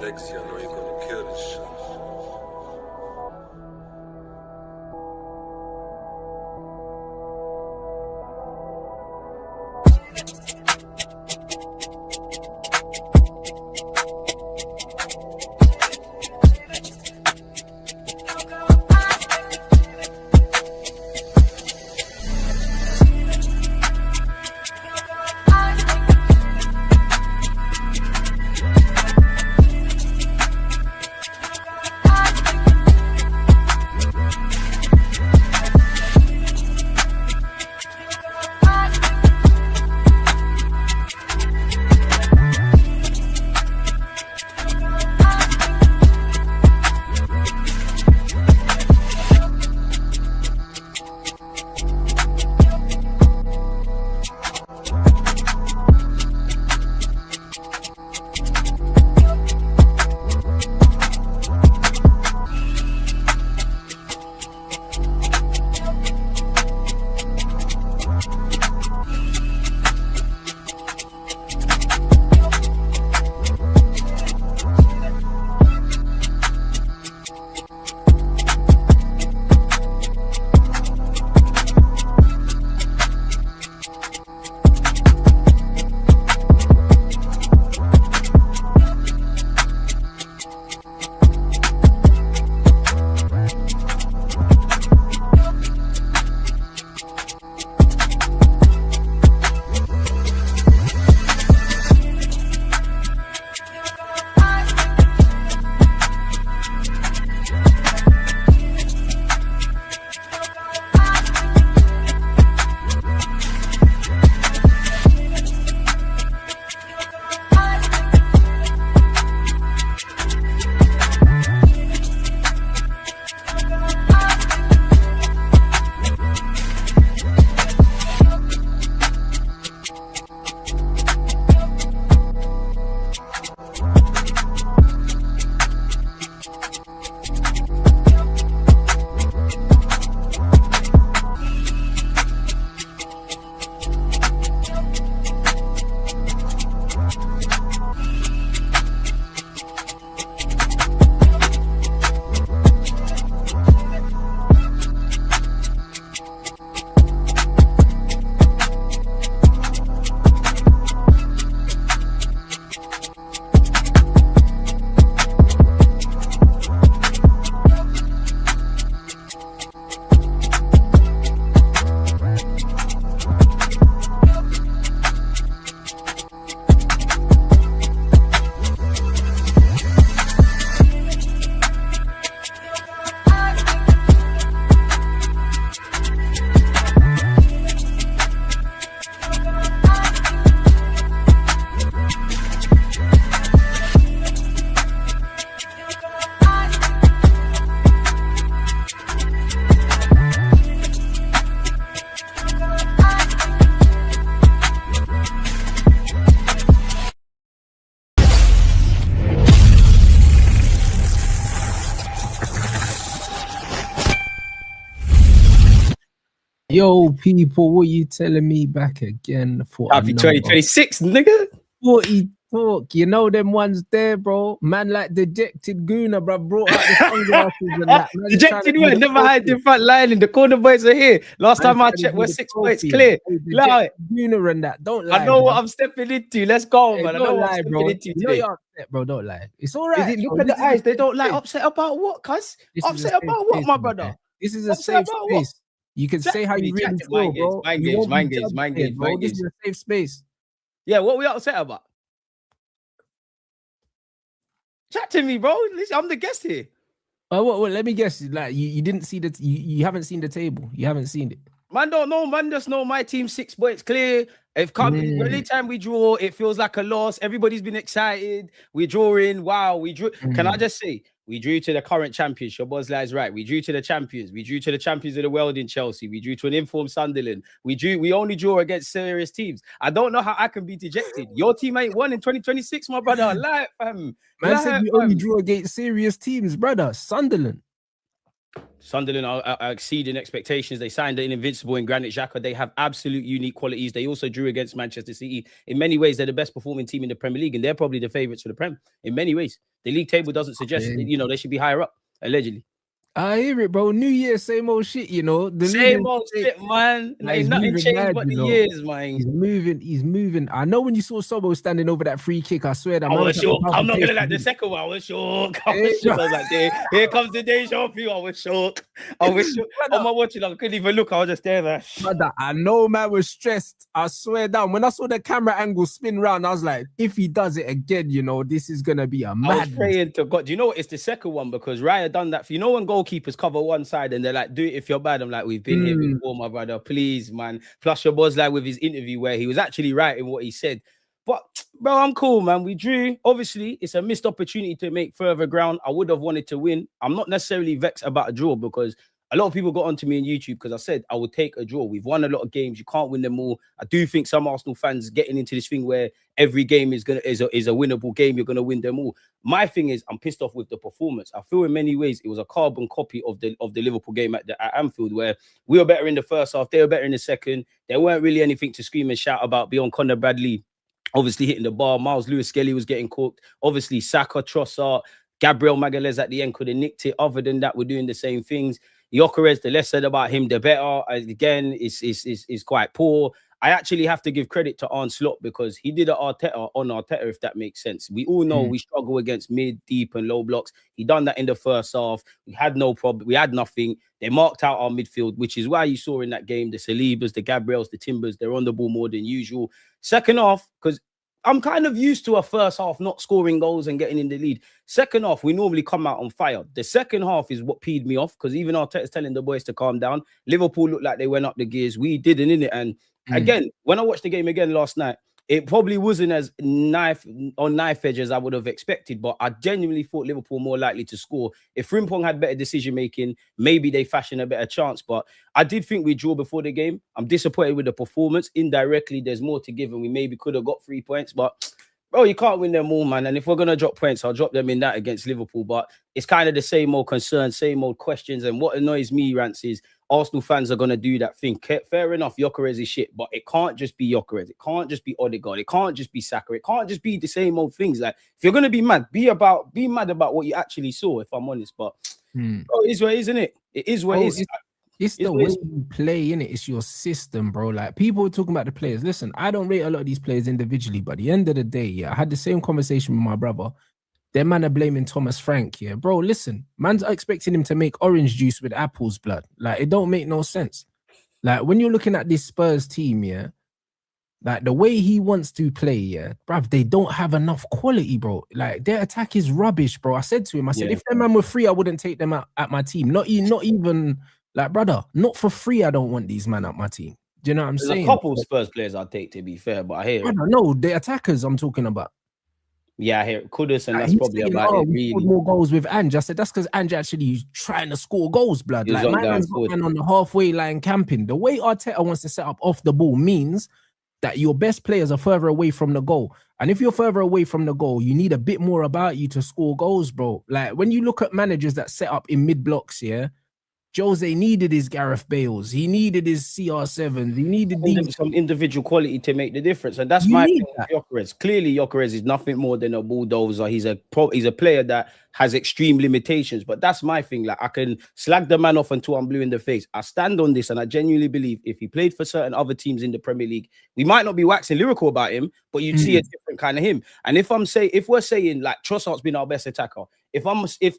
Lexi, I know you're gonna kill this shit. Yo, people, what you telling me back again for? Happy 2026, nigga. 40 talk. You know them ones there, bro. Man like dejected Gooner, bro. Brought out the sunglasses and that. Man, Dejected one, never hide the front line. In the corner boys are here. Last time I checked, we're 6 points clear. Lie. Gooner and that. Don't lie. I know what I'm stepping into. Let's go, man. I know what I'm stepping into today. You're upset, bro. Don't lie. It's all right. Look at the eyes. They don't lie. Upset about what, cuz? Upset about what, my brother? This is a safe space. You can say how you really feel, bro. Mind games. This is a safe space. Yeah, what we upset about? Chat to me, bro. Listen, I'm the guest here. Well, let me guess. Like you didn't see the you haven't seen the table. You haven't seen it. Man, don't know. Man, just know my team 6 points clear. If anytime we draw, it feels like a loss. Everybody's been excited. We're drawing. Wow, we drew. Can I just say, we drew to the current champions. Your boss lies right. We drew to the champions. We drew to the champions of the world in Chelsea. We drew to an informed Sunderland. We only draw against serious teams. I don't know how I can be dejected. Your team ain't won in 2026, my brother. Lie, fam. Man said you only drew against serious teams, brother. Sunderland. Sunderland are exceeding expectations. They signed an invincible in Granit Xhaka. They have absolute unique qualities. They also drew against Manchester City. In many ways, they're the best performing team in the Premier League, and they're probably the favourites for the Prem. In many ways, the league table doesn't suggest they should be higher up. Allegedly. I hear it, bro. New Year, same old shit, The same old shit, man. Ain't nothing changed mad, but the years, man. He's moving. I know when you saw Sobo standing over that free kick, I swear that I was shocked. I'm not gonna like the second one. I was shocked. I was like, here comes the deja vu. I was shocked. On my watching, I couldn't even look. I was just there. Brother, I know man was stressed. I swear down. When I saw the camera angle spin round, I was like, if he does it again, this is gonna be a madness. I was praying to God. Do you know what? It's the second one because Raya done that. For when goalkeepers cover one side and they're like, do it if you're bad. I'm like, we've been here before, my brother. Please, man. Plus, your boss like with his interview where he was actually right in what he said. But, bro, I'm cool, man. We drew. Obviously, it's a missed opportunity to make further ground. I would have wanted to win. I'm not necessarily vexed about a draw because a lot of people got onto me on YouTube because I said I would take a draw. We've won a lot of games. You can't win them all. I do think some Arsenal fans getting into this thing where every game is a winnable game. You're gonna win them all. My thing is, I'm pissed off with the performance. I feel in many ways it was a carbon copy of the Liverpool game at Anfield, where we were better in the first half, they were better in the second. There weren't really anything to scream and shout about beyond Conor Bradley obviously hitting the bar. Miles Lewis-Skelly was getting cooked. Obviously, Saka, Trossard, Gabriel Magalhaes at the end could have nicked it. Other than that, we're doing the same things. Gyökeres, the less said about him, the better. Again, is quite poor. I actually have to give credit to Arne Slot because he did on Arteta, if that makes sense. We all know we struggle against mid, deep, and low blocks. He done that in the first half. We had no problem. We had nothing. They marked out our midfield, which is why you saw in that game the Salibas, the Gabriels, the Timbers, they're on the ball more than usual. Second half, because I'm kind of used to a first half not scoring goals and getting in the lead. Second half, we normally come out on fire. The second half is what peed me off because even Arteta's telling the boys to calm down. Liverpool looked like they went up the gears. We didn't, innit? And again, when I watched the game again last night, it probably wasn't as knife edge as I would have expected, but I genuinely thought Liverpool more likely to score. If Frimpong had better decision-making, maybe they fashion a better chance, but I did think we drew before the game. I'm disappointed with the performance. Indirectly, there's more to give, and we maybe could have got 3 points, but bro, you can't win them all, man. And if we're going to drop points, I'll drop them in that against Liverpool, but it's kind of the same old concerns, same old questions, and what annoys me, Rance, is Arsenal fans are going to do that thing. Fair enough, Gyökeres is shit, but it can't just be Gyökeres. It can't just be Odegaard. It can't just be Saka. It can't just be the same old things. Like, if you're going to be mad, be mad about what you actually saw, if I'm honest. But bro, it is what it is, isn't it? It is what it is. It's the way you play, innit? It's your system, bro. Like, people are talking about the players. Listen, I don't rate a lot of these players individually, but at the end of the day, I had the same conversation with my brother. Them man are blaming Thomas Frank, bro, listen, man's expecting him to make orange juice with apple's blood. Like, it don't make no sense. Like, when you're looking at this Spurs team, like, the way he wants to play, bruv, they don't have enough quality, bro. Like, their attack is rubbish, bro. I said to him, if them man were free, I wouldn't take them out at my team. Not even, like, brother, not for free, I don't want these men at my team. Do you know what I'm saying? A couple of Spurs players I'd take, to be fair, but I hear it. No, the attackers I'm talking about. Yeah, I hear Kudus, and that's probably saying, about it. Really, more goals with Ange. I said that's because Ange actually trying to score goals, blood. Like, my man's got on the halfway line camping. The way Arteta wants to set up off the ball means that your best players are further away from the goal. And if you're further away from the goal, you need a bit more about you to score goals, bro. Like, when you look at managers that set up in mid blocks, Jose needed his Gareth Bales. He needed his CR7s. He needed some individual quality to make the difference. And that's my thing with Gyökeres. Clearly, Gyökeres is nothing more than a bulldozer. He's a player that has extreme limitations. But that's my thing. Like, I can slag the man off until I'm blue in the face. I stand on this, and I genuinely believe if he played for certain other teams in the Premier League, we might not be waxing lyrical about him, but you'd see a different kind of him. And if we're saying like Trossard's been our best attacker, if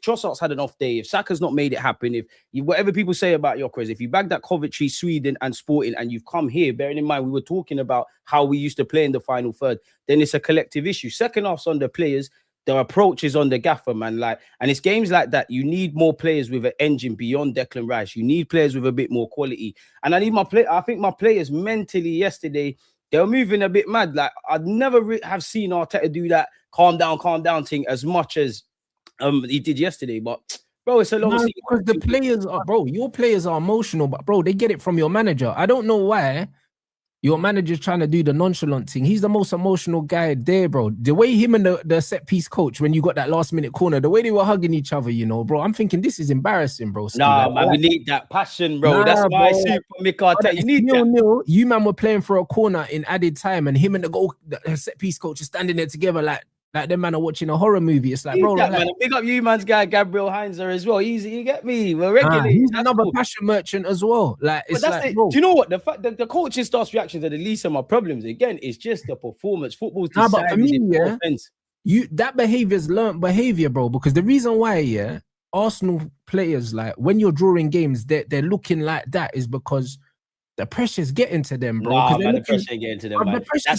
Trossard's had an off day, if Saka's not made it happen, whatever people say about Gyökeres, if you bag that Coventry, Sweden, and Sporting, and you've come here, bearing in mind we were talking about how we used to play in the final third, then it's a collective issue. Second half's on the players, the approach is on the gaffer, man. Like, and it's games like that. You need more players with an engine beyond Declan Rice. You need players with a bit more quality. And I think my players mentally yesterday, they were moving a bit mad. Like, I'd never have seen Arteta do that calm down thing as much as he did yesterday. But bro, it's a long season. Because the players are, bro, your players are emotional, but bro, they get it from your manager. I don't know why Your manager's trying to do the nonchalant thing. He's the most emotional guy there, bro. The way him and the set piece coach, when you got that last minute corner, the way they were hugging each other, you know, bro. I'm thinking this is embarrassing, bro. Nah, man, we need that passion, bro. That's my super Mick Arteta. You need that. You man were playing for a corner in added time, and him and the set piece coach are standing there together like them man are watching a horror movie. It's like, bro, that, man. Big up you, man's guy, Gabriel Heinzer as well. Easy, you get me? We're regular. He's another passion merchant as well. Like, it's like, do you know what? The fact that the coaching staff's reactions are the least of my problems. Again, it's just the performance. Football's decided. But for me, that behavior's learned behavior, bro. Because the reason why, Arsenal players, like, when you're drawing games, they're looking like that is because the pressure's getting to them, bro. Nah, man, the pressure getting to them, man. That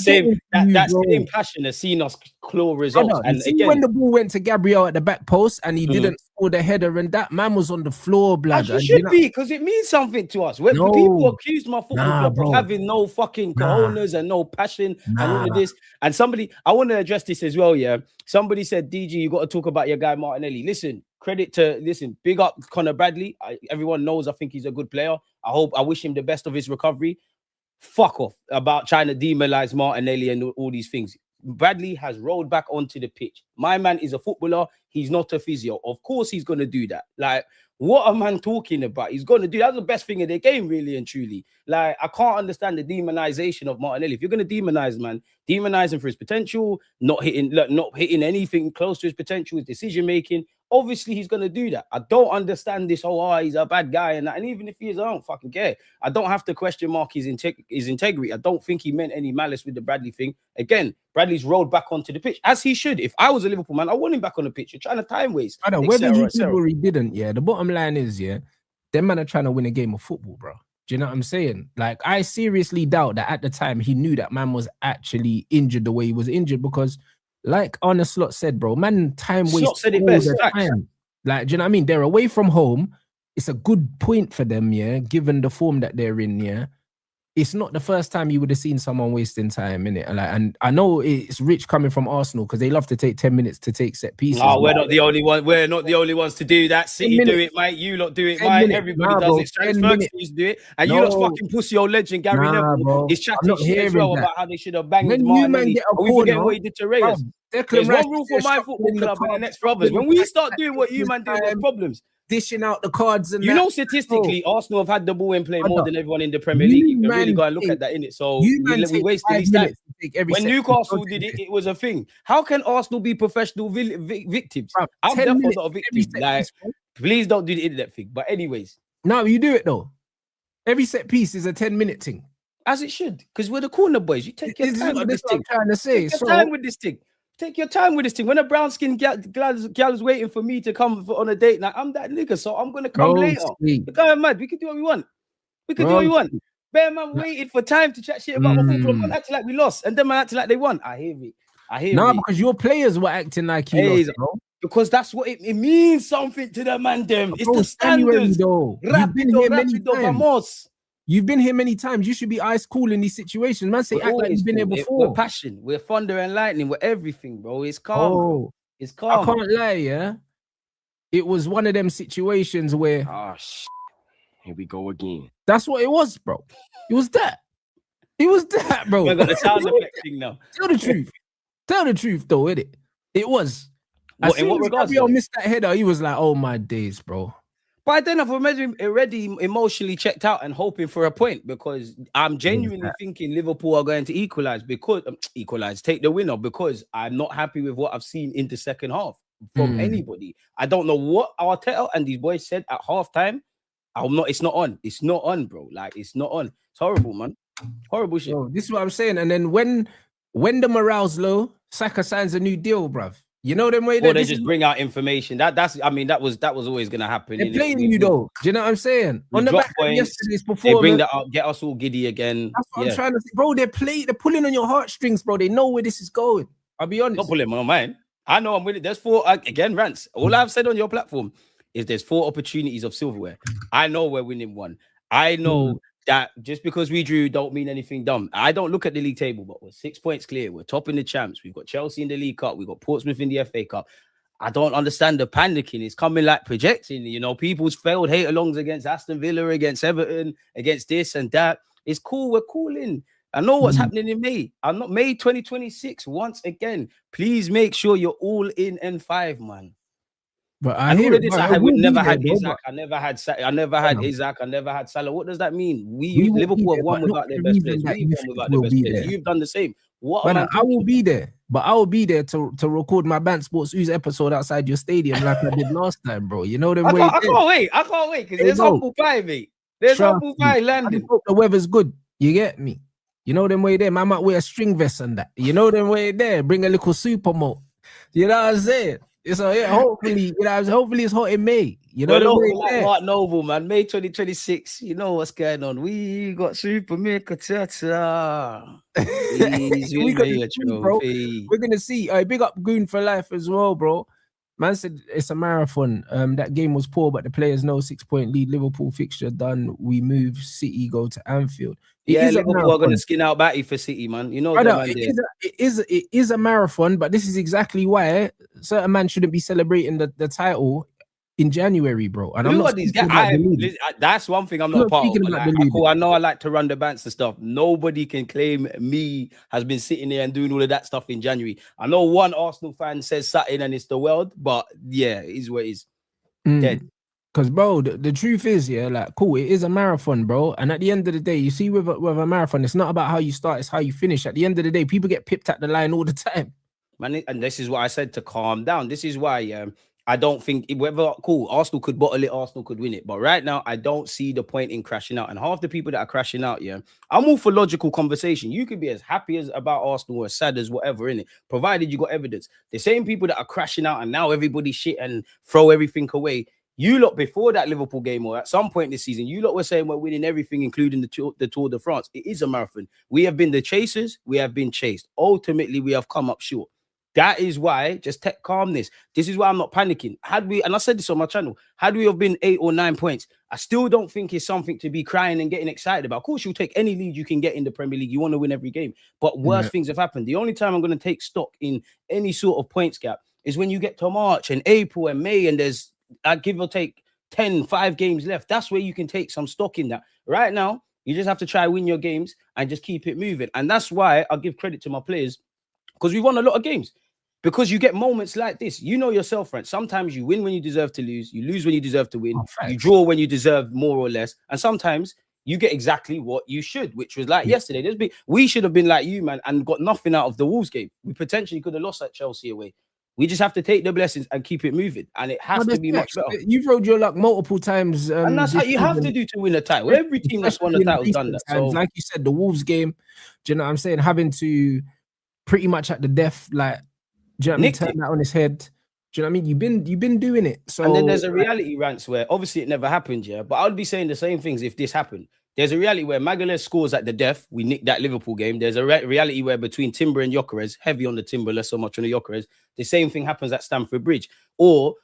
same passion has seen us claw results. And again, when the ball went to Gabriel at the back post and he didn't score the header, and that man was on the floor, blood. As you should be, because it means something to us. When people accuse my football club of having no fucking cojones and no passion and all of this, and I want to address this as well, yeah. Somebody said, DG, you got to talk about your guy Martinelli. Listen, big up Connor Bradley. Everyone knows I think he's a good player. I wish him the best of his recovery. Fuck off about trying to demoralize Martinelli and all these things. Bradley has rolled back onto the pitch. My man is a footballer. He's not a physio. Of course he's going to do that. Like, what a man talking about? He's going to do that's the best thing in the game, really and truly. Like, I can't understand the demonization of Martinelli. If you're going to demonize, man, demonize him for his potential, not hitting anything close to his potential, his decision making. Obviously, he's going to do that. I don't understand this whole, he's a bad guy and that. And even if he is, I don't fucking care. I don't have to question mark his integrity. I don't think he meant any malice with the Bradley thing. Again, Bradley's rolled back onto the pitch, as he should. If I was a Liverpool man, I want him back on the pitch. You're trying to time waste. I don't know, whether he did or he didn't, the bottom line is, them man are trying to win a game of football, bro. Do you know what I'm saying? Like, I seriously doubt that at the time he knew that man was actually injured the way he was injured, because like Arne Slot said, bro, man, time waste all the time. Like, do you know what I mean? They're away from home. It's a good point for them, given the form that they're in, It's not the first time you would have seen someone wasting time, innit? Like, and I know it's rich coming from Arsenal because they love to take 10 minutes to take set pieces. No, we're not the only one. We're not the only ones to do that. City do it, mate. You lot do it, mate. Everybody does it. Ferguson used to do it. And you lot's fucking pussy old legend, Gary Neville, is chatting shit as well about how they should have banged Martinelli. We forget what he did to Reyes. There's one rule for my football club and the next brothers. When we start doing what you man do, there's problems. Dishing out the cards and know, statistically, Arsenal have had the ball in play more than everyone in the Premier League. You can really go and look at that, innit? So we wasted his time. When Newcastle did it, it was a thing. How can Arsenal be professional victims? I'm definitely not a victim. Like, please don't do the internet thing. But anyways, no, you do it though. Every set piece is a 10-minute thing, as it should, because we're the corner boys. You take your time with this thing. I'm trying to say. Take your time with this thing. Take your time with this thing. When a brown skin gal is waiting for me to come on a date night, I'm that nigga, so I'm gonna come later. The guy mad. We can do what we want. Do what we want. Bear man waited for time to chat shit about my football. Man acting like we lost, and then man acting like they won. I hear it. No, because your players were acting like you lost, bro. Because that's what it means something to the man. Them. It's the standards. You've been here many times. You should be ice cool in these situations. Man, say act like you've been here before. We're passion. We're thunder and lightning. We're everything, bro. It's calm. Oh, it's calm. I can't lie, It was one of them situations where... Oh, here we go again. That's what it was, bro. It was that. It was that, bro. I got the sound effect thing now. Tell the truth. Tell the truth, though, innit? It was. As soon as Gabriel missed that header, he was like, oh, my days, bro. By then, I've already emotionally checked out and hoping for a point, because I'm genuinely thinking Liverpool are going to equalize, take the winner, because I'm not happy with what I've seen in the second half from anybody. I don't know what Arteta and these boys said at halftime. It's not on. It's not on, bro. Like, it's not on. It's horrible, man. Horrible shit. Bro, this is what I'm saying. And then when the morale's low, Saka signs a new deal, bruv. You know them way that they just bring out information. That was always gonna happen. They're playing you though. Do you know what I'm saying? On the back of yesterday's performance, they bring that up, get us all giddy again. That's what I'm trying to say, bro. They're pulling on your heartstrings, bro. They know where this is going. I'll be honest. Not pulling on mine. I know I'm with it. There's 4 again, rants. All I've said on your platform is there's 4 opportunities of silverware. I know we're winning 1. I know that just because we drew don't mean anything dumb. I don't look at the league table, but we're 6 points clear. We're topping the champs. We've got Chelsea in the League Cup. We've got Portsmouth in the FA Cup. I don't understand the panicking. It's coming like projecting. You know, people's failed hate-alongs against Aston Villa, against Everton, against this and that. It's cool. We're cooling. I know what's happening in May. I'm not May 2026. Once again, please make sure you're all in N5, man. But I And hear all of it, this, but I would never had bro, Isaac. I never had Isaac. I never had Salah. What does that mean? We will be Liverpool there, have won but not without for their the best reason players. that We've you won think without their we'll best be players. there. You've done the same. What But am I will be there. But I will be there to record my Band Sports News episode outside your stadium like I did last time, bro. You know them way. I can't wait. I can't wait because there's humble pie, mate. There's humble pie I landing. just hope the weather's good. You get me? You know them way there. Man might wear a string vest and that. You know them way there. Bring a little super mode. You know what I'm saying? So yeah, hopefully, hopefully it's hot in May. You know the way like Mark Noble, man. May 2026. You know what's going on. We got Super Mika Tata. we got the team, bro. We're gonna see. Big up Goon for life as well, bro. Man said it's a marathon. That game was poor, but the players know 6-point lead. Liverpool fixture done. We move. City go to Anfield. Liverpool are gonna skin out Batty for City, man. You know that, man. It is a marathon, but this is exactly why certain man shouldn't be celebrating the title in January, bro. And I'm not these guys. That's one thing I'm not part of. I know I like to run the bands and stuff. Nobody can claim me has been sitting there and doing all of that stuff in January. I know one Arsenal fan says something and it's the world, but yeah, it is what it is. Dead. Because, bro, the truth is, yeah, like, cool, it is a marathon, bro. And at the end of the day, you see, with a marathon, it's not about how you start, it's how you finish. At the end of the day, people get pipped at the line all the time. Man, and this is what I said to calm down. This is why I don't think Arsenal could bottle it, Arsenal could win it. But right now, I don't see the point in crashing out. And half the people that are crashing out, I'm all for logical conversation. You could be as happy as about Arsenal or as sad as whatever, innit? Provided you got evidence. The same people that are crashing out and now everybody shit and throw everything away. You lot, before that Liverpool game or at some point this season, you lot were saying we're winning everything, including the Tour de France. It is a marathon. We have been the chasers. We have been chased. Ultimately, we have come up short. That is why, just take calmness. This is why I'm not panicking. And I said this on my channel, had we have been 8 or 9 points, I still don't think it's something to be crying and getting excited about. Of course, you'll take any lead you can get in the Premier League. You want to win every game. But worse things have happened. The only time I'm going to take stock in any sort of points gap is when you get to March and April and May and there's, give or take, 5 games left. That's where you can take some stock in that. Right now, you just have to try win your games and just keep it moving. And that's why I give credit to my players, because we won a lot of games. Because you get moments like this. You know yourself, friend. Sometimes you win when you deserve to lose. You lose when you deserve to win. You draw when you deserve more or less. And sometimes you get exactly what you should, which was like yesterday. We should have been like you, man, and got nothing out of the Wolves game. We potentially could have lost at Chelsea away. We just have to take the blessings and keep it moving. And it has to be much better. You've rode your luck multiple times. And that's how you have to do to win a title. Every team that's won a title has done that. So, like you said, the Wolves game, do you know what I'm saying? Having to pretty much at the death, like, do you know what I mean? Turn that on his head. Do you know what I mean? You've been doing it. So, and then there's a reality rants where obviously it never happened, but I would be saying the same things if this happened. There's a reality where Magalhaes scores at the death. We nicked that Liverpool game. There's a reality where between Timber and Gyökeres, heavy on the Timber, less so much on the Gyökeres, the same thing happens at Stamford Bridge. Or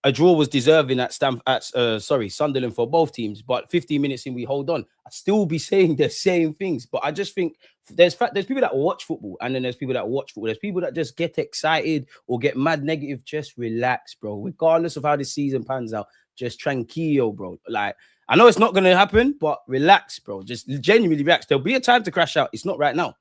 a draw was deserving at Sunderland for both teams, but 15 minutes in we hold on. I'd still be saying the same things, but I just think there's people that watch football, and then there's people that watch football. There's people that just get excited or get mad negative. Just relax, bro. Regardless of how the season pans out, just tranquilo, bro. Like, I know it's not going to happen, but relax, bro. Just genuinely relax. There'll be a time to crash out. It's not right now.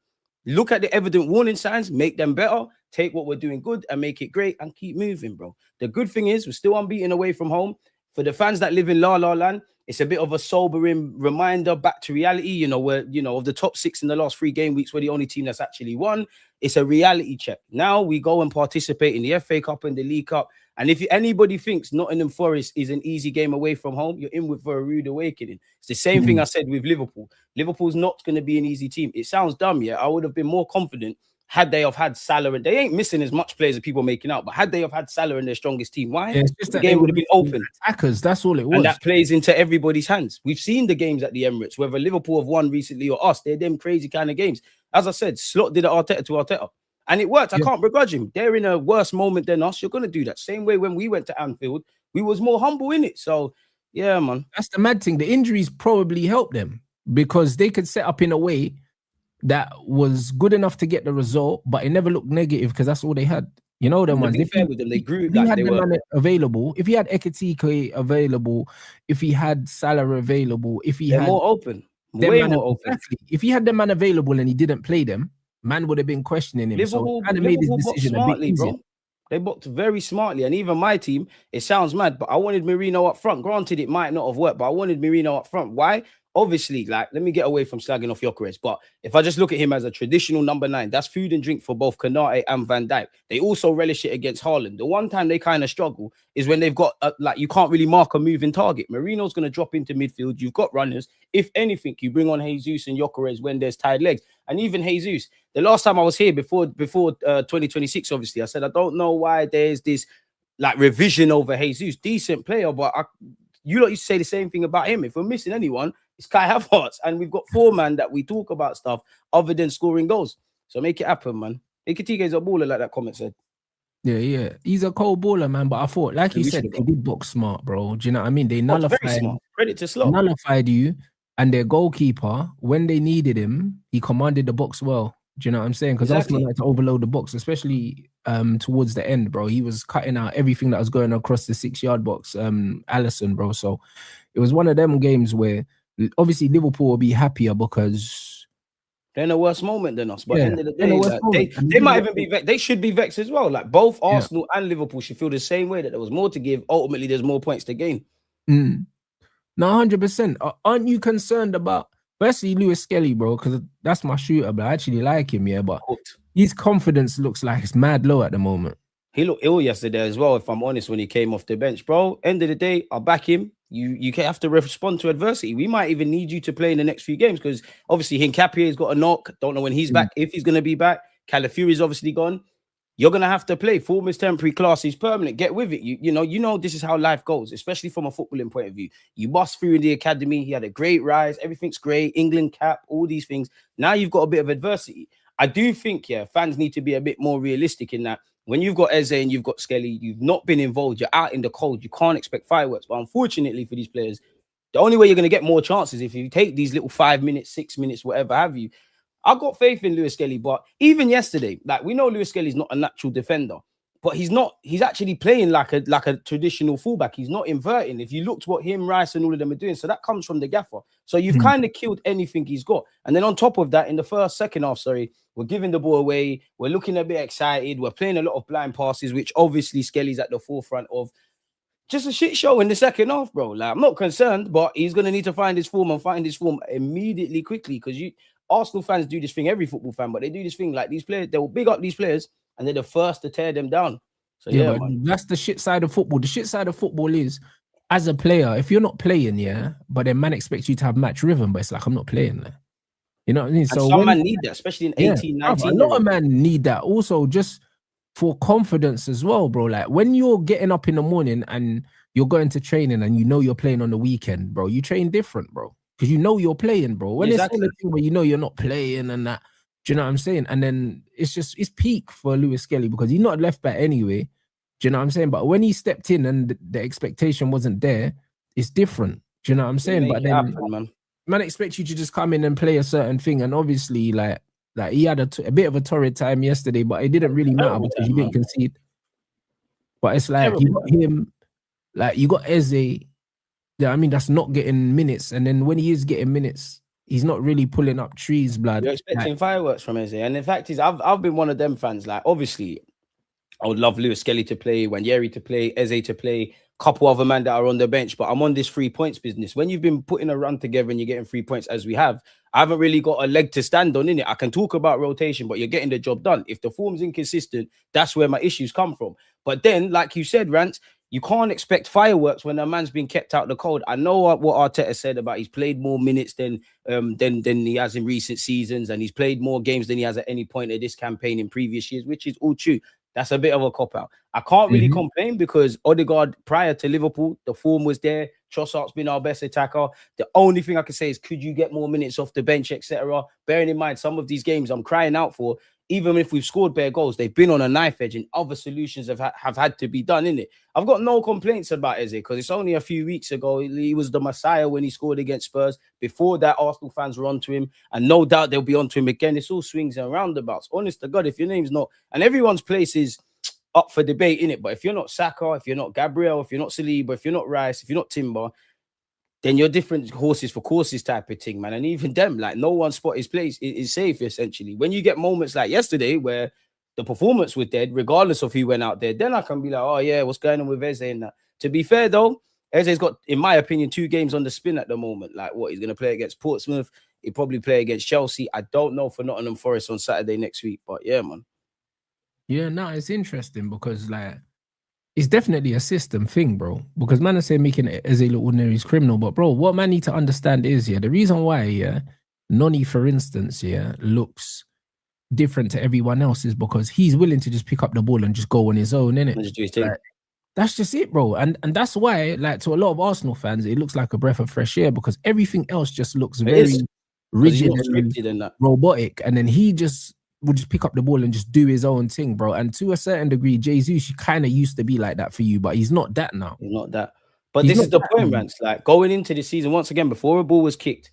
Look at the evident warning signs, make them better, take what we're doing good and make it great and keep moving, bro. The good thing is we're still unbeaten away from home. For the fans that live in La La Land, it's a bit of a sobering reminder back to reality. Of the top 6 in the last 3 game weeks, we're the only team that's actually won. It's a reality check. Now we go and participate in the FA Cup and the League Cup. And if anybody thinks Nottingham Forest is an easy game away from home, you're in with for a rude awakening. It's the same thing I said with Liverpool. Liverpool's not going to be an easy team. It sounds dumb, I would have been more confident had they have had Salah, and they ain't missing as much players as people making out, but had they have had Salah in their strongest team, why? It's just the game would have been open. Attackers, that's all it was. And that plays into everybody's hands. We've seen the games at the Emirates, whether Liverpool have won recently or us. They're them crazy kind of games. As I said, Slot did it Arteta to Arteta. And it worked. I can't begrudge him. They're in a worse moment than us. You're going to do that. Same way when we went to Anfield, we was more humble in it. So, yeah, man. That's the mad thing. The injuries probably helped them because they could set up in a way that was good enough to get the result, but it never looked negative because that's all they had. You know them ones. If fair with them, they grew. If he had them available, if he had Ekitike available, if he had Salah available, if he had more open. Way more open. Exactly. If he had the man available and he didn't play them, man would have been questioning him. Liverpool, so kind of made his Liverpool boxed decision a bit smartly, easier. bro. They booked very smartly. And even my team, it sounds mad, but I wanted Merino up front. Granted, it might not have worked, but I wanted Merino up front. Why? Obviously, like, let me get away from slagging off Gyökeres. But if I just look at him as a traditional number 9, that's food and drink for both Konate and Van Dijk. They also relish it against Haaland. The one time they kind of struggle is when they've got, like, you can't really mark a moving target. Merino's going to drop into midfield. You've got runners. If anything, you bring on Jesus and Gyökeres when there's tired legs. And even Jesus, the last time I was here before 2026, obviously, I said, I don't know why there's this, like, revision over Jesus. Decent player, but you lot used to say the same thing about him. If we're missing anyone, it's Kai Havertz, and we've got 4 man that we talk about stuff other than scoring goals. So make it happen, man. Nketiah's a baller, like that comment said. Yeah. He's a cold baller, man. But I thought, like you said, they did box smart, bro. Do you know what I mean? They Credit to Slot. nullified you, and their goalkeeper, when they needed him, he commanded the box well. Do you know what I'm saying? Because Arsenal like to overload the box, especially towards the end, bro. He was cutting out everything that was going across the 6-yard box, Alisson, bro. So it was one of them games where obviously Liverpool will be happier because they're in a worse moment than us. But at the end of the day, they might even be vexed. They should be vexed as well. Like, both Arsenal and Liverpool should feel the same way, that there was more to give. Ultimately, there's more points to gain. No, 100%. Aren't you concerned about, firstly, Lewis Skelly, bro? Because that's my shooter, but I actually like him, but his confidence looks like it's mad low at the moment. He looked ill yesterday as well, if I'm honest, when he came off the bench, bro. End of the day, I'll back him. You have to respond to adversity. We might even need you to play in the next few games, because obviously Hincapie's got a knock. Don't know when he's back, if he's going to be back. Calafiori's obviously gone. You're going to have to play. Form is temporary, class is permanent. Get with it. You know this is how life goes, especially from a footballing point of view. You bust through in the academy. He had a great rise. Everything's great. England cap, all these things. Now you've got a bit of adversity. I do think, fans need to be a bit more realistic in that. When you've got Eze and you've got Skelly, you've not been involved. You're out in the cold. You can't expect fireworks. But unfortunately for these players, the only way you're going to get more chances if you take these little 5 minutes, 6 minutes, whatever have you. I've got faith in Lewis Skelly, but even yesterday, like, we know Lewis Skelly's not a natural defender, but he's actually playing like a traditional fullback. He's not inverting. If you looked what him, Rice, and all of them are doing, so that comes from the gaffer. So you've kind of killed anything he's got. And then on top of that, in the second half, we're giving the ball away. We're looking a bit excited. We're playing a lot of blind passes, which obviously Skelly's at the forefront of. Just a shit show in the second half, bro. Like, I'm not concerned, but he's going to need to find his form immediately, quickly, because Arsenal fans do this thing, every football fan, but they do this thing, like, these players, they will big up these players, and they're the first to tear them down. So man. That's the shit side of football. The shit side of football is, as a player, if you're not playing, but then man expects you to have match rhythm, but it's like, I'm not playing there. You know what I mean? And so some man need that, especially in 18, 19. A lot of men need that also, just for confidence as well, bro. Like, when you're getting up in the morning and you're going to training and you know you're playing on the weekend, bro, you train different, bro, because you know you're playing, bro. When it's all the thing where you know you're not playing and that, do you know what I'm saying? And then it's peak for Lewis Skelly, because he's not left back anyway. Do you know what I'm saying? But when he stepped in and the expectation wasn't there, it's different. Do you know what I'm saying? But then man expects you to just come in and play a certain thing, and obviously, like he had a bit of a torrid time yesterday, but it didn't really matter because he didn't concede. But it's like you got him, like you got Eze. Yeah, I mean, that's not getting minutes, and then when he is getting minutes, he's not really pulling up trees, blood. You're expecting fireworks from Eze, and the fact is, I've been one of them fans. Like, obviously, I would love Lewis Skelly to play, Wanyeri to play, Eze to play, couple other men that are on the bench, but I'm on this 3 points business. When you've been putting a run together and you're getting 3 points as we have, I haven't really got a leg to stand on in it. I can talk about rotation, but you're getting the job done. If the form's inconsistent, that's where my issues come from. But then, like you said, Rance, you can't expect fireworks when a man's been kept out the cold. I know what Arteta said about he's played more minutes than he has in recent seasons, and he's played more games than he has at any point of this campaign in previous years, which is all true. That's a bit of a cop-out. I can't really complain, because Odegaard, prior to Liverpool, the form was there. Trossard's been our best attacker. The only thing I can say is, could you get more minutes off the bench, etc.? Bearing in mind, some of these games I'm crying out for, even if we've scored bare goals, they've been on a knife edge, and other solutions have had to be done, innit? I've got no complaints about Eze, because it's only a few weeks ago. He was the Messiah when he scored against Spurs. Before that, Arsenal fans were onto him, and no doubt they'll be onto him again. It's all swings and roundabouts. Honest to God, if your name's not, and everyone's place is up for debate, innit? But if you're not Saka, if you're not Gabriel, if you're not Saliba, if you're not Rice, if you're not Timber, then you're different horses for courses type of thing, man. And even them, like no one spot is place is safe essentially. When you get moments like yesterday where the performance was dead, regardless of who went out there, then I can be like, oh yeah, what's going on with Eze and that. To be fair though, Eze's got, in my opinion, 2 games on the spin at the moment. Like what, he's going to play against Portsmouth. He'll probably play against Chelsea. I don't know for Nottingham Forest on Saturday next week, but yeah, man. Yeah, no, it's interesting because like it's definitely a system thing, bro. Because man, I say making it as a little ordinary criminal, but bro, what man need to understand is the reason why Noni, for instance, looks different to everyone else is because he's willing to just pick up the ball and just go on his own, innit? Just do his thing. Like, that's just it, bro. And that's why, like, to a lot of Arsenal fans, it looks like a breath of fresh air because everything else just looks very rigid and robotic. And then he just would just pick up the ball and just do his own thing, bro. And to a certain degree, Jesus kind of used to be like that for you, but he's not that now. He's not that. But this is the point, Rance. Like going into the season, once again, before a ball was kicked,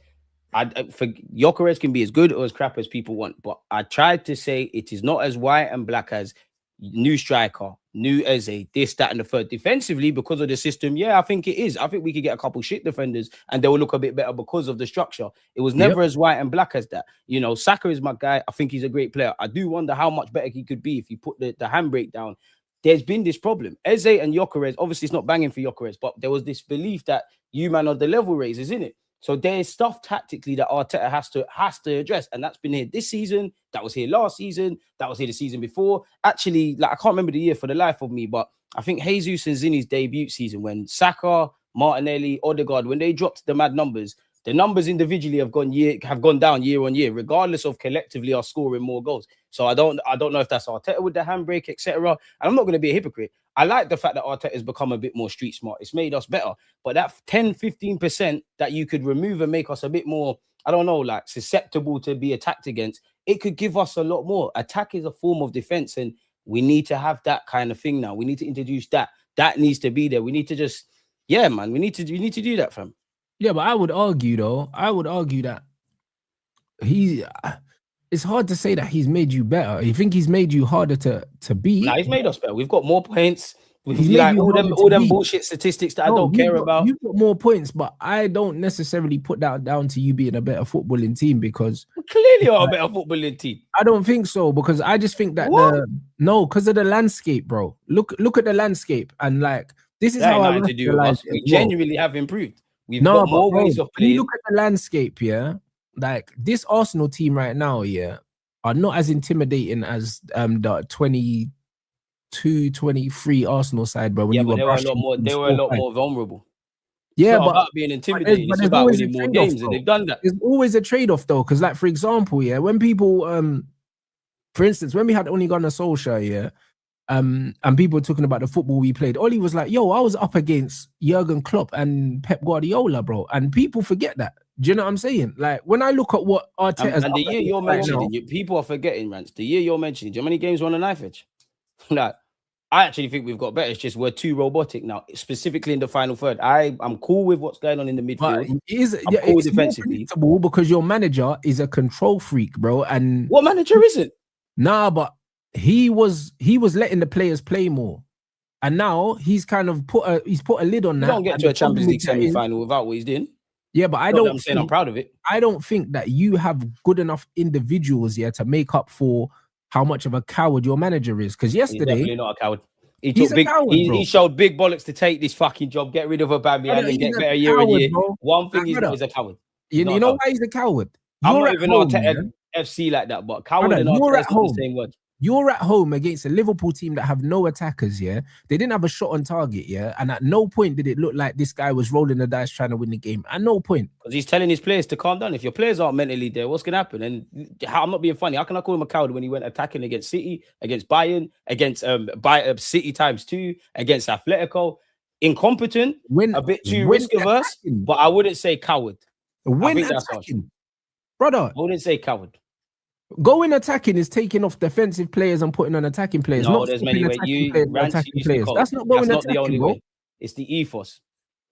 for Gyökeres can be as good or as crap as people want, but I tried to say it is not as white and black as new striker, new Eze, this, that, and the third. Defensively, because of the system, yeah, I think it is. I think we could get a couple shit defenders and they will look a bit better because of the structure. It was never as white and black as that. You know, Saka is my guy. I think he's a great player. I do wonder how much better he could be if he put the handbrake down. There's been this problem. Eze and Gyökeres, obviously it's not banging for Gyökeres, but there was this belief that you man are the level raisers, isn't it? So there's stuff tactically that Arteta has to address, and that's been here this season. That was here last season. That was here the season before. Actually, like I can't remember the year for the life of me, but I think Jesus and Zinni's debut season when Saka, Martinelli, Odegaard, when they dropped the mad numbers, the numbers individually have gone down year on year, regardless of collectively are scoring more goals. So I don't know if that's Arteta with the handbrake, etc. And I'm not going to be a hypocrite. I like the fact that Arteta has become a bit more street smart. It's made us better. But that 10-15% that you could remove and make us a bit more, I don't know, like susceptible to be attacked against, it could give us a lot more. Attack is a form of defense, and we need to have that kind of thing now. We need to introduce that. That needs to be there. We need to just, yeah, man, we need to do that, fam. Yeah, but I would argue that it's hard to say that he's made you better. You think he's made you harder to beat? Nah, he's made us better. We've got more points. We've like all them bullshit statistics that I don't care about. You've got more points, but I don't necessarily put that down to you being a better footballing team because we clearly are a better footballing team. I don't think so because I just think that because of the landscape, bro. Look at the landscape and like this is how I to do with us. We genuinely have improved. We've got more ways of playing. Look at the landscape, like this Arsenal team right now, are not as intimidating as the 22-23 Arsenal side, bro. When they were a lot more vulnerable. Yeah, but about being intimidating, it's about winning more games, and they've done that. There's always a trade-off though, because like for example, when people for instance, when we had Ole Gunnar Solskjaer, and people were talking about the football we played, Oli was like, yo, I was up against Jurgen Klopp and Pep Guardiola, bro. And people forget that. Do you know what I'm saying? Like, when I look at what Arteta's... And the year you're mentioning, people are forgetting, Rance. The year you're mentioning, do you know how many games we're on a knife edge? Like, I actually think we've got better. It's just we're too robotic now, specifically in the final third. I'm cool with what's going on in the midfield. It's cool defensively. Because your manager is a control freak, bro. And what manager isn't? Nah, but he was letting the players play more, and now he's kind of put a lid on that. You don't get to a Champions League semi-final without what he's doing. Yeah, but I'm saying I'm proud of it. I don't think that you have good enough individuals to make up for how much of a coward your manager is. Because yesterday, he's definitely not a coward. He showed big bollocks to take this fucking job, get rid of Aubameyang and get better year on year. Bro. One thing he's a coward. You know why he's a coward? I'm not even Arteta FC like that, but coward and Arteta is the same word. You're at home against a Liverpool team that have no attackers, They didn't have a shot on target, And at no point did it look like this guy was rolling the dice trying to win the game. At no point. Because he's telling his players to calm down. If your players aren't mentally there, what's going to happen? And I'm not being funny. How can I call him a coward when he went attacking against City, against Bayern, against City ×2, against Atletico? Incompetent, a bit too risk-averse, but I wouldn't say coward. Brother. I wouldn't say coward. Going attacking is taking off defensive players and putting on attacking players. No, there's many ways. That's not going attacking, the only bro. way. It's the ethos.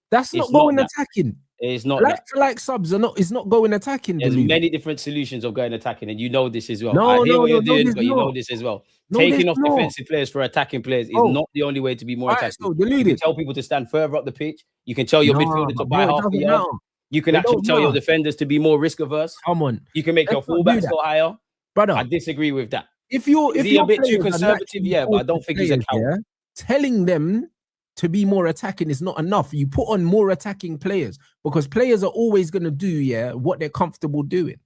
That's not going attacking. It's not like that. for like subs are not. It's not going attacking. There's Deluded. many different solutions of going attacking, and you know this as well. No, I hear no, what no, you're no, doing, there's but you know not. this as well. No, Taking there's off not. defensive players for attacking players is Oh. not the only way to be more Alright, attacking. so You can Deluded. tell people to stand further up the pitch. You can tell your Nah, midfielder to but buy bro, it half a doesn't yard. matter. You can It actually don't tell your matter. defenders to be more risk averse. Come on, You can make your let's not do fullbacks that. go higher. brother. I disagree with that. If you're Is he a bit too conservative? Yeah, but I don't think he's a coward. Yeah, telling them to be more attacking is not enough. You put on more attacking players because players are always going to do what they're comfortable doing.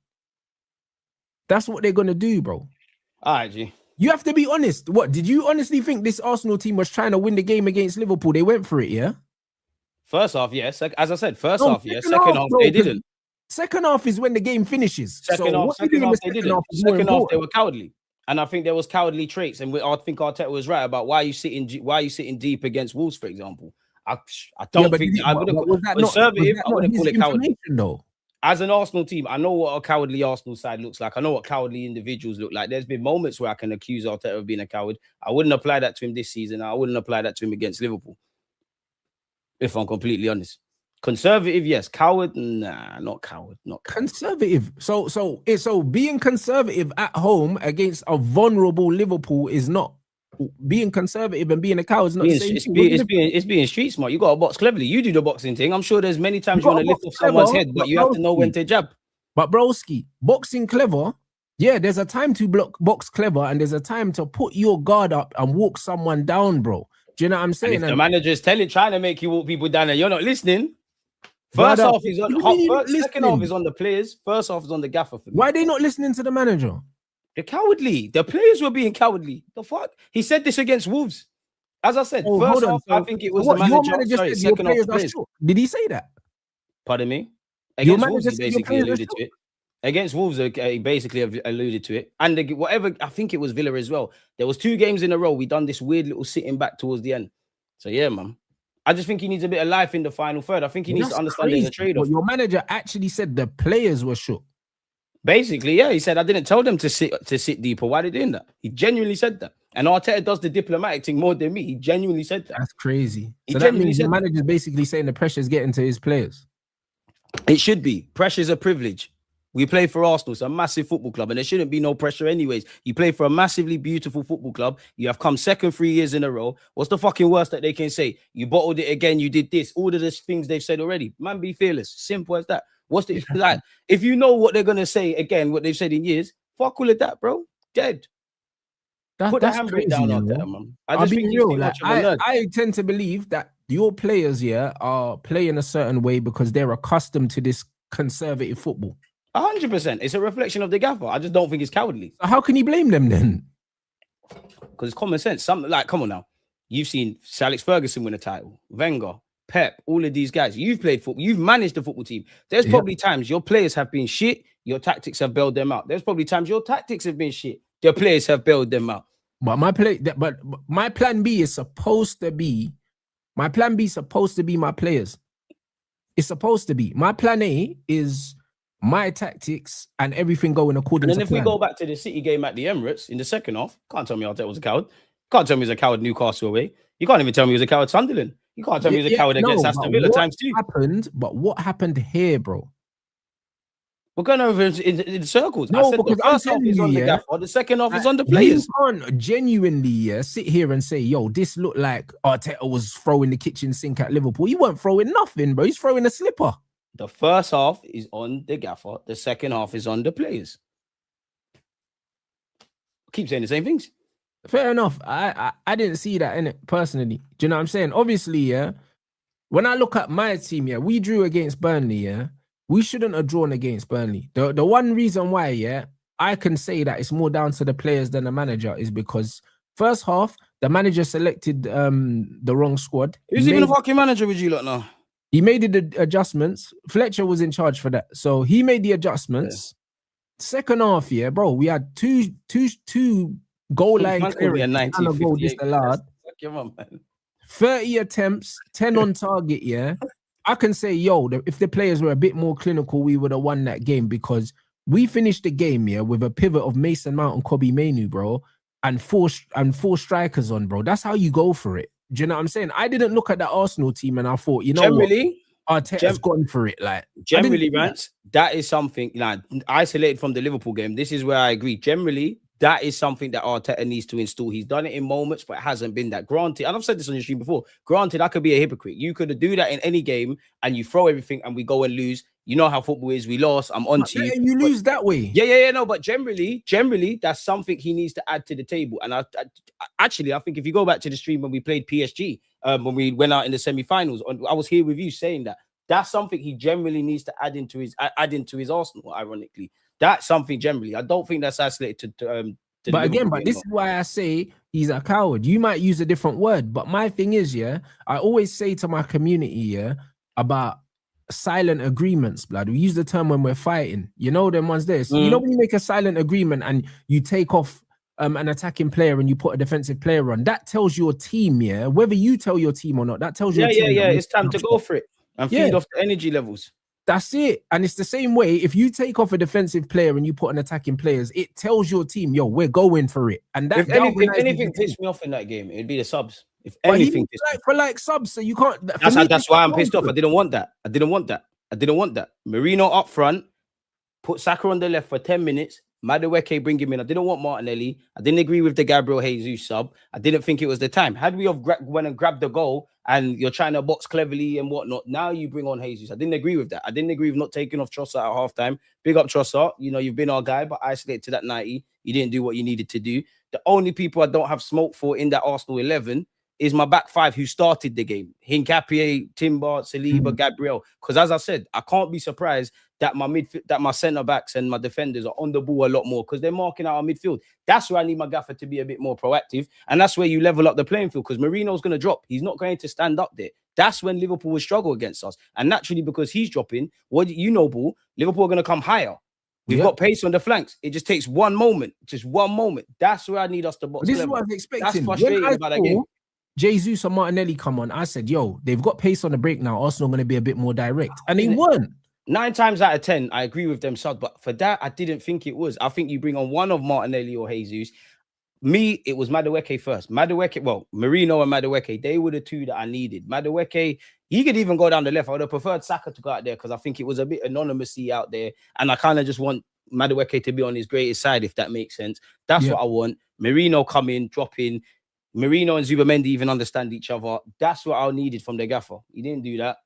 That's what they're going to do, bro. All right, G. You have to be honest. What did you honestly think this Arsenal team was trying to win the game against Liverpool? They went for it, yeah. First half, yes. As I said, first No, half, yes. Second half, bro, they didn't. Second half is when the game finishes. Second So half, what you do in the they second didn't. half is more Second half, they important. were cowardly, and I think there was cowardly traits. And I think Arteta was right about why you sitting deep against Wolves, for example. I don't think I would have conservative. I wouldn't call it cowardly. Though. As an Arsenal team, I know what a cowardly Arsenal side looks like. I know what cowardly individuals look like. There's been moments where I can accuse Arteta of being a coward. I wouldn't apply that to him this season. I wouldn't apply that to him against Liverpool, if I'm completely honest. Conservative, yes. Coward, nah, not coward. Not coward. Conservative. So being conservative at home against a vulnerable Liverpool is not being conservative, and being a coward is not the same thing. It's being street smart. You got to box cleverly. You do the boxing thing. I'm sure there's many times you want to lift off someone's head, but you have to know when to jab. But broski, boxing clever. Yeah, there's a time to box clever, and there's a time to put your guard up and walk someone down, bro. Do you know what I'm saying? And if the manager's trying to make you walk people down, and you're not listening. Second half is on the players. First half is on the gaffer for me. Why are they not listening to the manager? They're cowardly. The players were being cowardly. The fuck? He said this against Wolves. As I said, first half, I think it was the manager. Sorry, second half, the players. Did he say that? Pardon me? Against Wolves, he basically alluded to it. Against Wolves, he basically alluded to it. And whatever, I think it was Villa as well. There was 2 games in a row. We done this weird little sitting back towards the end. So yeah, man. I just think he needs a bit of life in the final third. I think he needs to understand there's a trade-off. Your manager actually said the players were shook. Basically, yeah, he said I didn't tell them to sit deeper. Why are they doing that? He genuinely said that. And Arteta does the diplomatic thing more than me. He genuinely said that. That's crazy. So that means the manager's basically saying the pressure's getting to his players. It should be. Pressure's a privilege. We play for Arsenal. It's a massive football club, and there shouldn't be no pressure anyways. You play for a massively beautiful football club. You have come second 3 years in a row. What's the fucking worst that they can say? You bottled it again. You did this. All of the things they've said already. Man, be fearless. Simple as that. What's the like? If you know what they're gonna say again, what they've said in years, fuck all of that, bro. Dead. Put the handbrake down out there, man. I just think real. Like, I tend to believe that your players here are playing a certain way because they're accustomed to this conservative football. 100%. It's a reflection of the gaffer. I just don't think it's cowardly. So how can you blame them then? Because it's common sense. Something like, come on now. You've seen Sir Alex Ferguson win a title, Wenger, Pep, all of these guys. You've played football. You've managed the football team. There's probably times your players have been shit. Your tactics have bailed them out. There's probably times your tactics have been shit. Your players have bailed them out. But my plan B is supposed to be my players. It's supposed to be. My plan A is my tactics and everything going according to plan. And then if we go back to the City game at the Emirates in the second half, can't tell me Arteta was a coward. Can't tell me he was a coward Newcastle away. You can't even tell me he was a coward Sunderland. You can't tell me he was a coward against Aston Villa times 2. What happened here, bro? We're going over in circles. No, because the first half is on the gaffer, the second half is on the players. You can't genuinely sit here and say, yo, this looked like Arteta was throwing the kitchen sink at Liverpool. He weren't throwing nothing, bro. He's throwing a slipper. The first half is on the gaffer. The second half is on the players. I keep saying the same things. Fair enough. I didn't see that in it personally. Do you know what I'm saying? Obviously, when I look at my team, we drew against Burnley, we shouldn't have drawn against Burnley. The one reason why, I can say that it's more down to the players than the manager is because first half, the manager selected the wrong squad. Who's even a fucking manager with you lot now? He made the adjustments. Fletcher was in charge for that. So he made the adjustments. Yeah. Second half, bro, we had two goal line clearance and a goal disallowed. 30 attempts, 10 on target, I can say, if the players were a bit more clinical, we would have won that game because we finished the game, with a pivot of Mason Mount and Kobe Mainoo, bro, and four strikers on, bro. That's how you go for it. Do you know what I'm saying? I didn't look at the Arsenal team and I thought, Arteta's gone for it. Like generally, Rance, that is something, isolated from the Liverpool game. This is where I agree. Generally, that is something that Arteta needs to install. He's done it in moments, but it hasn't been that. Granted, and I've said this on your stream before, granted, I could be a hypocrite. You could do that in any game and you throw everything and we go and lose. You know how football is. We lost. I'm on to you. And you lose that way. Yeah. No, but generally, that's something he needs to add to the table. And I think if you go back to the stream when we played PSG, when we went out in the semi-finals, I was here with you saying that that's something he generally needs to add into his arsenal. Ironically, that's something generally. I don't think that's isolated to but again, this is why I say he's a coward. You might use a different word, but my thing is, I always say to my community, about silent agreements, blood. We use the term when we're fighting. You know them ones there. So you know when you make a silent agreement and you take off an attacking player and you put a defensive player on, that tells your team, whether you tell your team or not, that tells your team. Yeah, it's time to go for it and feed off the energy levels. That's it. And it's the same way. If you take off a defensive player and you put an attacking players, it tells your team, yo, we're going for it. And that, if anything pissed me off in that game, it'd be the subs. If anything, for subs, so you can't. That's why I'm pissed off. I didn't want that. Marino up front, put Saka on the left for 10 minutes. Madueke bring him in. I didn't want Martinelli. I didn't agree with the Gabriel Jesus sub. I didn't think it was the time. Had we have went and grabbed the goal and you're trying to box cleverly and whatnot, now you bring on Jesus. I didn't agree with that. I didn't agree with not taking off Trossard at halftime. Big up Trossard. You know, you've been our guy, but isolated to that 90. You didn't do what you needed to do. The only people I don't have smoke for in that Arsenal 11 is my back five who started the game. Hincapié, Timber, Saliba, Gabriel. Because as I said, I can't be surprised that my centre-backs and my defenders are on the ball a lot more because they're marking out our midfield. That's where I need my gaffer to be a bit more proactive. And that's where you level up the playing field because Marino's going to drop. He's not going to stand up there. That's when Liverpool will struggle against us. And naturally, because he's dropping, Ball, Liverpool are going to come higher. We've got pace on the flanks. It just takes one moment. Just one moment. That's where I need us to box. This is what I was expecting. That's frustrating about that game. Jesus or Martinelli come on. I said, yo, they've got pace on the break now. Arsenal going to be a bit more direct. And they weren't. 9 times out of 10, I agree with them, Sud. But for that, I didn't think it was. I think you bring on one of Martinelli or Jesus. Me, it was Madueke first. Marino and Madueke, they were the two that I needed. Madueke, he could even go down the left. I would have preferred Saka to go out there because I think it was a bit anonymous-y out there. And I kind of just want Madueke to be on his greatest side, if that makes sense. That's what I want. Marino come in, drop in. Marino and Zubamendi even understand each other. That's what I needed from the gaffer. He didn't do that.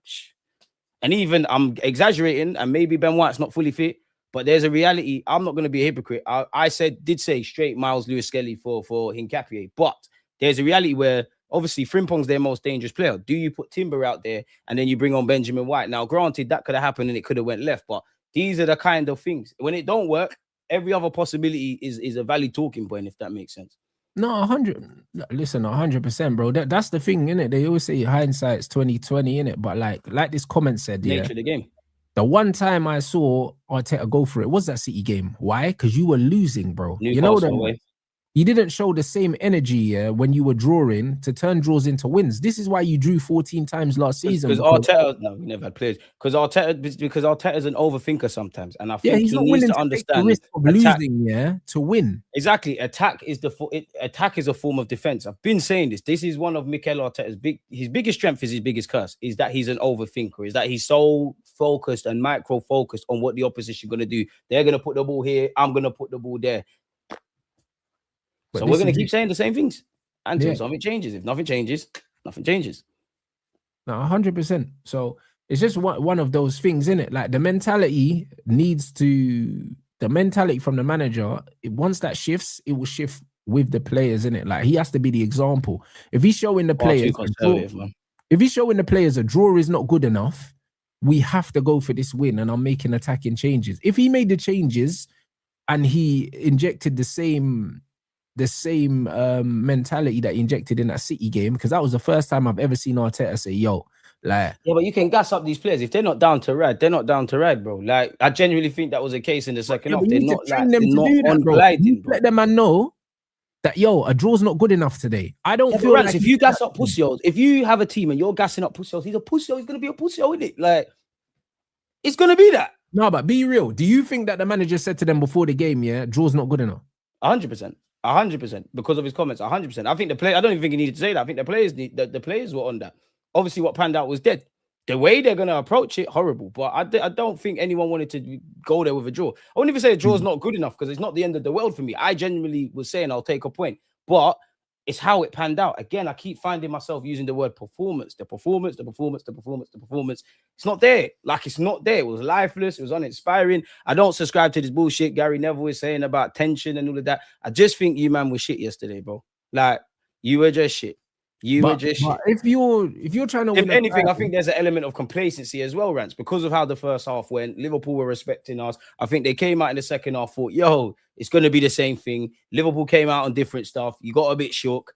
And even, I'm exaggerating, and maybe Ben White's not fully fit, but there's a reality. I'm not going to be a hypocrite. I did say straight Miles Lewis-Skelly for Hincapié, but there's a reality where obviously Frimpong's their most dangerous player. Do you put Timber out there and then you bring on Benjamin White? Now, granted, that could have happened and it could have went left, but these are the kind of things. When it don't work, every other possibility is a valid talking point, if that makes sense. No, 100%, bro. That's the thing, innit? They always say hindsight's 20/20, innit? But like this comment said, nature of the game. The one time I saw Arteta go for it was that City game. Why? Because you were losing, bro. You know that. You didn't show the same energy when you were drawing to turn draws into wins. This is why you drew 14 times last season. Because Arteta, no, we never had players. Because Arteta's an overthinker sometimes, and I think he's not willing to understand the risk of losing, to win. Exactly, attack is a form of defense. I've been saying this. This is one of Mikel Arteta's his biggest strength is his biggest curse. Is that he's an overthinker. Is that he's so focused and micro focused on what the opposition going to do. They're going to put the ball here. I'm going to put the ball there. So we're going to keep saying the same things until something changes. If nothing changes, nothing changes. No, 100%. So it's just one of those things, isn't it? Like the mentality from the manager, once that shifts, it will shift with the players, isn't it? Like he has to be the example. If he's showing the players, a draw is not good enough, we have to go for this win and I'm making attacking changes. If he made the changes and he injected the same mentality that he injected in that City game, because that was the first time I've ever seen Arteta say, yo, like... Yeah, but you can gas up these players. If they're not down to ride, they're not down to ride, bro. Like, I genuinely think that was the case in the second half. They're not on gliding, bro. Let them man know that, yo, a draw's not good enough today. I don't feel like... If you gas up pussios, if you have a team and you're gassing up pussios, he's a pussio, he's going to be a pussio, isn't it? Like, it's going to be that. No, but be real. Do you think that the manager said to them before the game, draw's not good enough? 100%. 100% because of his comments. 100%. I think I don't even think he needed to say that. I think the players were on that. Obviously, what panned out was dead. The way they're going to approach it, horrible. But I don't think anyone wanted to go there with a draw. I wouldn't even say a draw is not good enough because it's not the end of the world for me. I genuinely was saying I'll take a point. But it's how it panned out. Again, I keep finding myself using the word performance. The performance. It's not there. Like, it's not there. It was lifeless. It was uninspiring. I don't subscribe to this bullshit Gary Neville is saying about tension and all of that. I just think you, man, was shit yesterday, bro. Like, you were just shit. But if you're trying to win, if anything, I think there's an element of complacency as well, Rance, because of how the first half went. Liverpool were respecting us. I think they came out in the second half, thought, yo, it's going to be the same thing. Liverpool came out on different stuff. You got a bit shook.